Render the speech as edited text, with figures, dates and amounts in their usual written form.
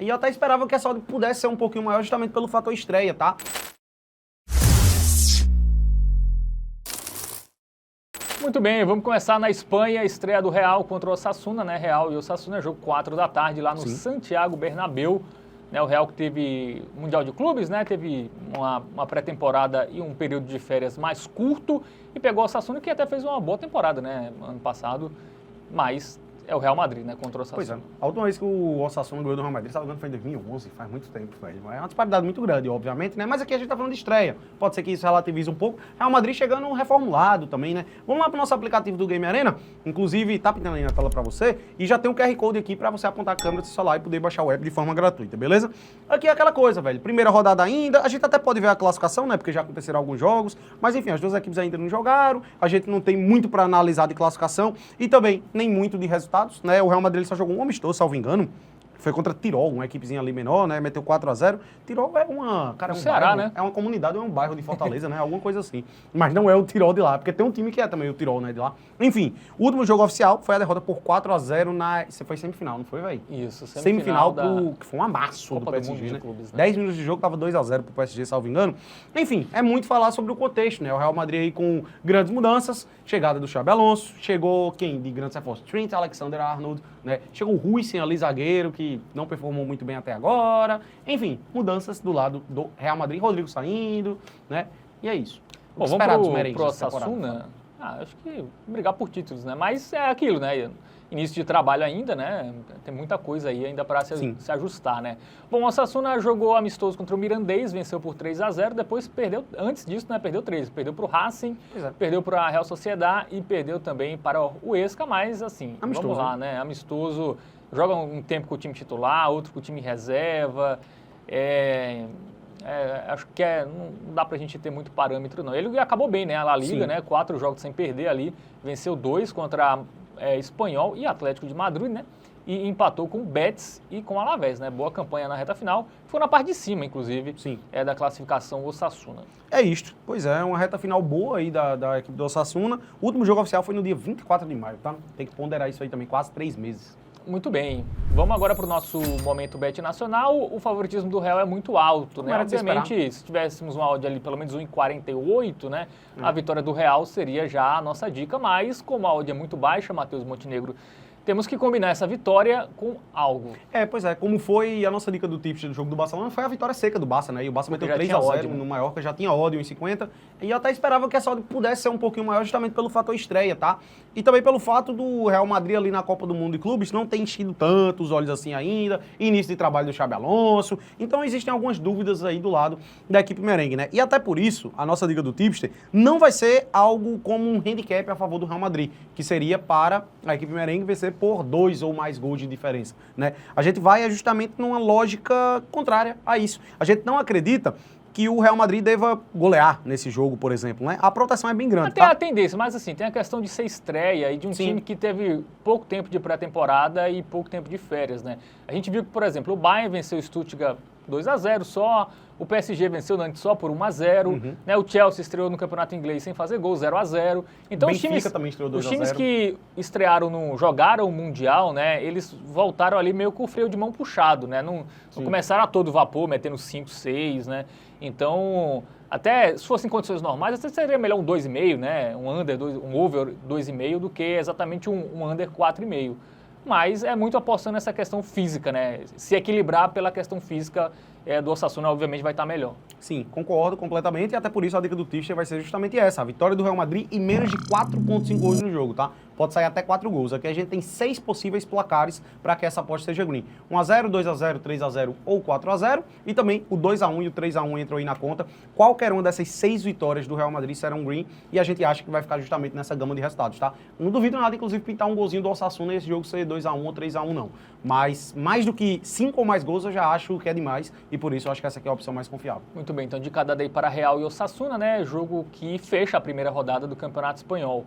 E eu até esperava que essa odd pudesse ser um pouquinho maior justamente pelo fator estreia, tá? Muito bem, vamos começar na Espanha, estreia do Real contra o Osasuna, né? Real e Osasuna, jogo 4 da tarde lá no Santiago Bernabéu. Né, o Real que teve Mundial de Clubes, né? Teve uma pré-temporada e um período de férias mais curto e pegou o Osasuna, que até fez uma boa temporada, né? Ano passado, mas é o Real Madrid, né? Contra o Osasuna. Pois é. A última vez que o Osasuna ganhou do Real Madrid, foi em 2011, faz muito tempo, velho. É uma disparidade muito grande, obviamente, né? Mas aqui a gente tá falando de estreia. Pode ser que isso relativize um pouco. Real Madrid chegando reformulado também, né? Vamos lá pro nosso aplicativo do Game Arena. Inclusive, tá pintando aí na tela pra você. E já tem um QR Code aqui pra você apontar a câmera do seu celular e poder baixar o app de forma gratuita, beleza? Aqui é aquela coisa, velho. Primeira rodada ainda. A gente até pode ver a classificação, né? Porque já aconteceram alguns jogos. Mas enfim, as duas equipes ainda não jogaram. A gente não tem muito pra analisar de classificação. E também nem muito de resultados, né? O Real Madrid ele só jogou um amistoso, salvo engano. Foi contra Tirol, uma equipezinha ali menor, né? Meteu 4-0. Tirol é uma... Cara, é um Ceará, bairro, né? É uma comunidade, é um bairro de Fortaleza, né? Alguma coisa assim. Mas não é o Tirol de lá, porque tem um time que é também o Tirol, né? De lá. Enfim, o último jogo oficial foi a derrota por 4-0 na... Você foi semifinal, não foi, velho? Isso, Semifinal que foi um amasso Copa do PSG, Mundo de né? Clubes, né? 10 minutos de jogo, tava 2-0 pro PSG, salvo engano. Enfim, é muito falar sobre o contexto, né? O Real Madrid aí com grandes mudanças, chegada do Xabi Alonso, chegou quem de grandes reforços? Trent Alexander-Arnold, né? Chegou o Huijsen ali, zagueiro, que não performou muito bem até agora. Enfim, mudanças do lado do Real Madrid, Rodrigo saindo, né? E é isso. Bom, vamos pro Osasuna. Acho que brigar por títulos, né? Mas é aquilo, né? Início de trabalho ainda, né? Tem muita coisa aí ainda para se ajustar, né? Bom, o Osasuna jogou amistoso contra o Mirandês, venceu por 3-0, depois perdeu, antes disso, né? Perdeu 3, perdeu para o Racing, perdeu para a Real Sociedad e perdeu também para o Huesca, mas assim, amistoso, vamos lá, né? Amistoso, joga um tempo com o time titular, outro com o time reserva, acho que não dá pra gente ter muito parâmetro, não. Ele acabou bem, né? A La Liga, né? 4 jogos sem perder ali, venceu 2 contra Espanhol e Atlético de Madrid, né? E empatou com o Betis e com o Alavés, né? Boa campanha na reta final. Foi na parte de cima, inclusive, da classificação Osasuna. É isto. Pois é, uma reta final boa aí da equipe do Osasuna. O último jogo oficial foi no dia 24 de maio, tá? Tem que ponderar isso aí também, quase 3 meses. Muito bem. Vamos agora para o nosso momento bet nacional. O favoritismo do Real é muito alto, né? Obviamente, se tivéssemos uma odd ali pelo menos 1,48, né? A vitória do Real seria já a nossa dica, mas como a odd é muito baixa, Matheus Montenegro, temos que combinar essa vitória com algo. Pois é, como foi a nossa dica do tips do jogo do Barcelona, foi a vitória seca do Barça, né? E o Barça meteu 3-0 no Mallorca, já tinha odd 1,50. E eu até esperava que essa odd pudesse ser um pouquinho maior justamente pelo fator estreia, tá? E também pelo fato do Real Madrid ali na Copa do Mundo de Clubes não ter enchido tanto os olhos assim ainda, início de trabalho do Xabi Alonso. Então existem algumas dúvidas aí do lado da equipe merengue, né? E até por isso, a nossa dica do tipster não vai ser algo como um handicap a favor do Real Madrid, que seria para a equipe merengue vencer por 2 ou mais gols de diferença, né? A gente vai justamente numa lógica contrária a isso. A gente não acredita que o Real Madrid deva golear nesse jogo, por exemplo, né? A proteção é bem grande, Até a tendência, mas assim, tem a questão de ser estreia e de um time que teve pouco tempo de pré-temporada e pouco tempo de férias, né? A gente viu que, por exemplo, o Bayern venceu o Stuttgart 2-0 só, o PSG venceu o Nantes só por 1-0, né? O Chelsea estreou no Campeonato Inglês sem fazer gol, 0-0. Então os times que estrearam jogaram o Mundial, né? Eles voltaram ali meio com o freio de mão puxado, né? Não começaram a todo vapor, metendo 5, 6, né? Então, até se fossem condições normais, até seria melhor um 2,5, né? Um over 2,5 do que exatamente um under 4,5. Mas é muito apostando nessa questão física, né? Se equilibrar pela questão física do Osasuna, obviamente, vai estar melhor. Sim, concordo completamente, e até por isso a dica do tipster vai ser justamente essa, a vitória do Real Madrid e menos de 4,5 gols no jogo, tá? Pode sair até 4 gols. Aqui a gente tem 6 possíveis placares para que essa aposta seja green. 1-0, 2-0, 3-0 ou 4-0, e também o 2-1 e o 3-1 entram aí na conta. Qualquer uma dessas 6 vitórias do Real Madrid serão green, e a gente acha que vai ficar justamente nessa gama de resultados, tá? Não duvido nada, inclusive, pintar um golzinho do Osasuna e esse jogo ser 2-1 ou 3-1, não. Mas mais do que 5 ou mais gols eu já acho que é demais, e por isso eu acho que essa aqui é a opção mais confiável. Muito bem, então de cada daí para Real e Osasuna, né? Jogo que fecha a primeira rodada do Campeonato Espanhol.